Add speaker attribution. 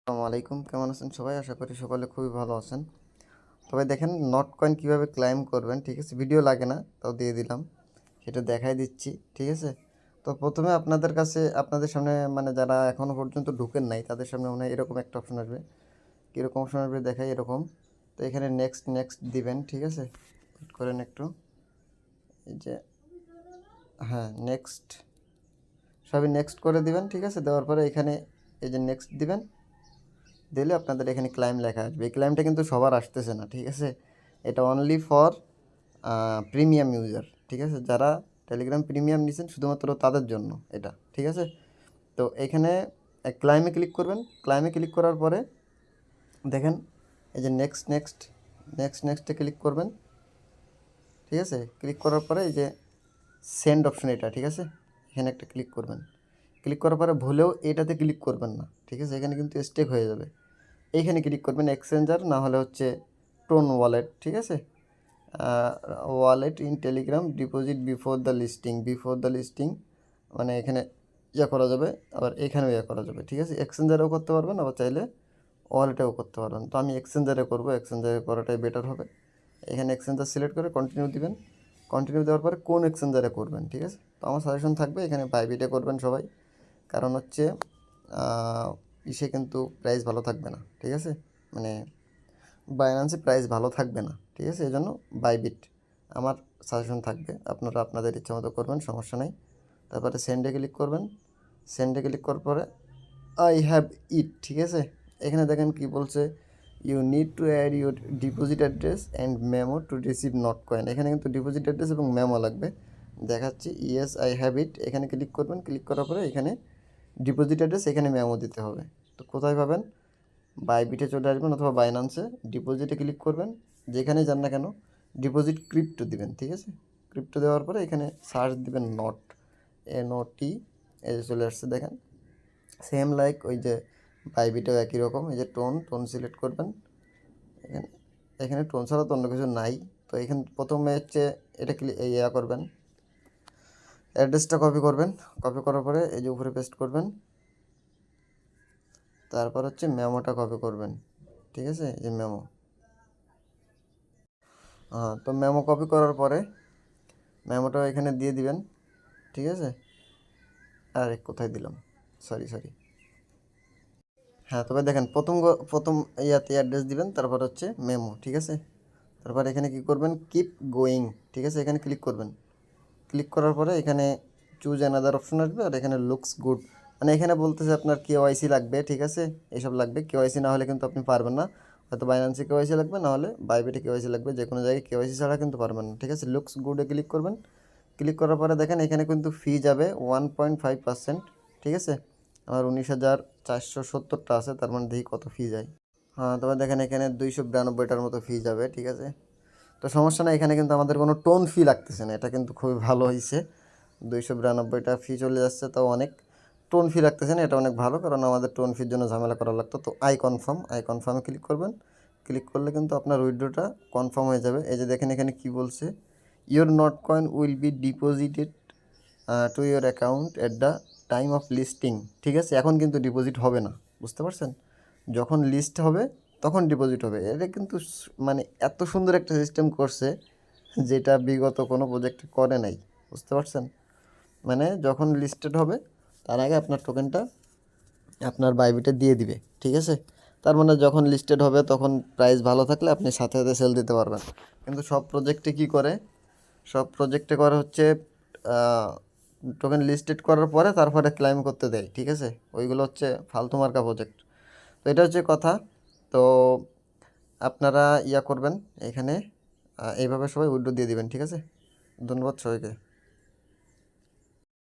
Speaker 1: আসসালামু আলাইকুম, কেমন আছেন সবাই? আশা করি সকলে খুবই ভালো আছেন। তবে দেখেন নট কয়েন কীভাবে ক্লাইম করবেন, ঠিক আছে? ভিডিও লাগে না, তাও দিয়ে দিলাম, সেটা দেখাই দিচ্ছি, ঠিক আছে? তো প্রথমে আপনাদের কাছে আপনাদের সামনে মানে যারা এখনও পর্যন্ত ঢুকেন নাই তাদের সামনে মনে হয় এরকম একটা অপশন আসবে। কীরকম অপশন আসবে দেখাই এরকম। তো এখানে নেক্সট নেক্সট দিবেন, ঠিক আছে? ওয়েট করেন একটু। এই যে হ্যাঁ, নেক্সট সবই নেক্সট করে দিবেন, ঠিক আছে? দেওয়ার পরে এখানে এই যে নেক্সট দিবেন, দিলে আপনাদের এখানে ক্লাইম লেখা আসবে। এই ক্লাইমটা কিন্তু সবার আসতেছে না, ঠিক আছে? এটা অনলি ফর প্রিমিয়াম ইউজার, ঠিক আছে? যারা টেলিগ্রাম প্রিমিয়াম নিছেন শুধুমাত্র তাদের জন্য এটা, ঠিক আছে? তো এখানে ক্লাইমে ক্লিক করবেন। ক্লাইমে ক্লিক করার পরে দেখেন এই যে নেক্সট নেক্সট নেক্সট নেক্সটে ক্লিক করবেন, ঠিক আছে? ক্লিক করার পরে এই যে সেন্ড অপশন এটা, ঠিক আছে? এখানে একটা ক্লিক করবেন। ক্লিক করার পরে ভুলেও এটাতে ক্লিক করবেন না, ঠিক আছে? এখানে কিন্তু স্টেক হয়ে যাবে। এইখানে ক্লিক করবেন এক্সচেঞ্জার, না হলে হচ্ছে টোন ওয়ালেট, ঠিক আছে? Wallet in Telegram deposit before the listing মানে এখানে ইয়ে করা যাবে, আবার এখানেও ইয়ে করা যাবে, ঠিক আছে? এক্সচেঞ্জারেও করতে পারবেন, আবার চাইলে ওয়ালেটেও করতে পারবেন। তো আমি এক্সচেঞ্জারে করবো, এক্সচেঞ্জারে করাটাই বেটার হবে। এখানে এক্সচেঞ্জার সিলেক্ট করে কন্টিনিউ দিবেন। কন্টিনিউ দেওয়ার পরে কোন এক্সচেঞ্জারে করবেন, ঠিক আছে? তো আমার সাজেশন থাকবে এখানে বাইবিটে করবেন সবাই, কারণ হচ্ছে ইসে কিন্তু প্রাইস ভালো থাকবে না, ঠিক আছে? মানে বাইন্যান্সে প্রাইস ভালো থাকবে না, ঠিক আছে? এই জন্য বাইবিট আমার সাজেশন থাকবে। আপনারা আপনাদের ইচ্ছা মতো করবেন, সমস্যা নেই। তারপরে সেন্ডে ক্লিক করবেন। সেন্ডে ক্লিক করার পরে আই হ্যাভ ইট, ঠিক আছে? এখানে দেখেন কি বলছে, you need to add your deposit address and memo to receive not coin. এখানে কিন্তু ডিপোজিট অ্যাড্রেস এবং মেমো লাগবে। দেখাচ্ছি, ইয়েস আই হ্যাভ ইট। এখানে ক্লিক করবেন। ক্লিক করার পরে এখানে ডিপোজিট অ্যাড্রেস, এখানে মেমো দিতে হবে। তো কোথায় পাবেন? বাইবিটে চলে আসবেন অথবা বাইন্যান্সে ডিপোজিটে ক্লিক করবেন। যেখানেই যান না কেন ডিপোজিট ক্রিপ্টো দিবেন, ঠিক আছে? ক্রিপ্টো দেওয়ার পরে এখানে সার্চ দিবেন নট, NOT, এই যে চলে আসছে দেখেন। সেম লাইক ওই যে বাইবিটেও একই রকম। এই যে টোন সিলেক্ট করবেন। এখানে এখানে টোন ছাড়া তো অন্য কিছু নাই। তো এখানে প্রথমে হচ্ছে এটা ইয়া করবেন, অ্যাড্রেসটা কপি করবেন। কপি করার পরে এই যে উপরে পেস্ট করবেন। তারপর হচ্ছে মেমোটা কপি করবেন, ঠিক আছে? এই যে মেমো, হ্যাঁ। তো মেমো কপি করার পরে মেমোটা এখানে দিয়ে দিবেন, ঠিক আছে? আরে কোথায় দিলাম, সরি। হ্যাঁ, তবে দেখেন প্রথম ইয়াতে অ্যাড্রেস দিবেন, তারপর হচ্ছে মেমো, ঠিক আছে? তারপর এখানে কি করবেন, কিপ গোয়িং, ঠিক আছে? এখানে ক্লিক করবেন। ক্লিক করার পরে এখানে চুজ অ্যানাদার অপশন আসবে, আর এখানে লুকস গুড, মানে এখানে বলতেছে আপনার KYC লাগবে, ঠিক আছে? এইসব লাগবে। KYC না হলে কিন্তু আপনি পারবেন না। হয়তো বাইন্যান্সে KYC লাগবে, না হলে বাইবিটে KYC লাগবে। যে কোনো জায়গায় KYC ছাড়া কিন্তু পারবেন না, ঠিক আছে? লুকস গুডে ক্লিক করবেন। ক্লিক করার পরে দেখেন এখানে কিন্তু ফি যাবে 1.5%, ঠিক আছে? আমার 19,470টা আছে, তার মানে দেখি কত ফি যায়। হ্যাঁ, তবে দেখেন এখানে 292টার মতো ফি যাবে, ঠিক আছে? তো সমস্যা না, এখানে কিন্তু আমাদের কোনো টোন ফি লাগতেছে না, এটা কিন্তু খুবই ভালো হয়েছে। 292টা ফি চলে যাচ্ছে, তাও অনেক। টোন ফি লাগতেছে না, এটা অনেক ভালো, কারণ আমাদের টোন ফির জন্য ঝামেলা করা লাগতো। তো আই কনফার্মে ক্লিক করবেন। ক্লিক করলে কিন্তু আপনার উইথড্রটা কনফার্ম হয়ে যাবে। এই যে দেখেন এখানে কি বলছে, your not coin will be deposited to your account at the time of listing, ঠিক আছে? এখন কিন্তু ডিপোজিট হবে না, বুঝতে পারছেন? যখন লিস্ট হবে তখন ডিপোজিট হবে। এটা কিন্তু মানে এত সুন্দর একটা সিস্টেম করছে, যেটা বিগত কোনো প্রজেক্ট করে নাই, বুঝতে পারছেন? মানে যখন লিস্টেড হবে তার আগে আপনার টোকেনটা আপনার বাইবিটে দিয়ে দিবে, ঠিক আছে? তার মানে যখন লিস্টেড হবে তখন প্রাইস ভালো থাকলে আপনি সাথে সাথে সেল দিতে পারবেন। কিন্তু সব প্রজেক্টে কি করে, সব প্রজেক্টে করে হচ্ছে টোকেন লিস্টেড করার পরে তারপরে ক্লাইম করতে দেয়, ঠিক আছে? ওইগুলো হচ্ছে ফালতু মার্কা প্রজেক্ট। তো এটা হচ্ছে কথা। তো আপনারা ইয়া করবেন এখানে, এইভাবে সবাই উইথড্র দিয়ে দিবেন, ঠিক আছে? ধন্যবাদ সবাইকে।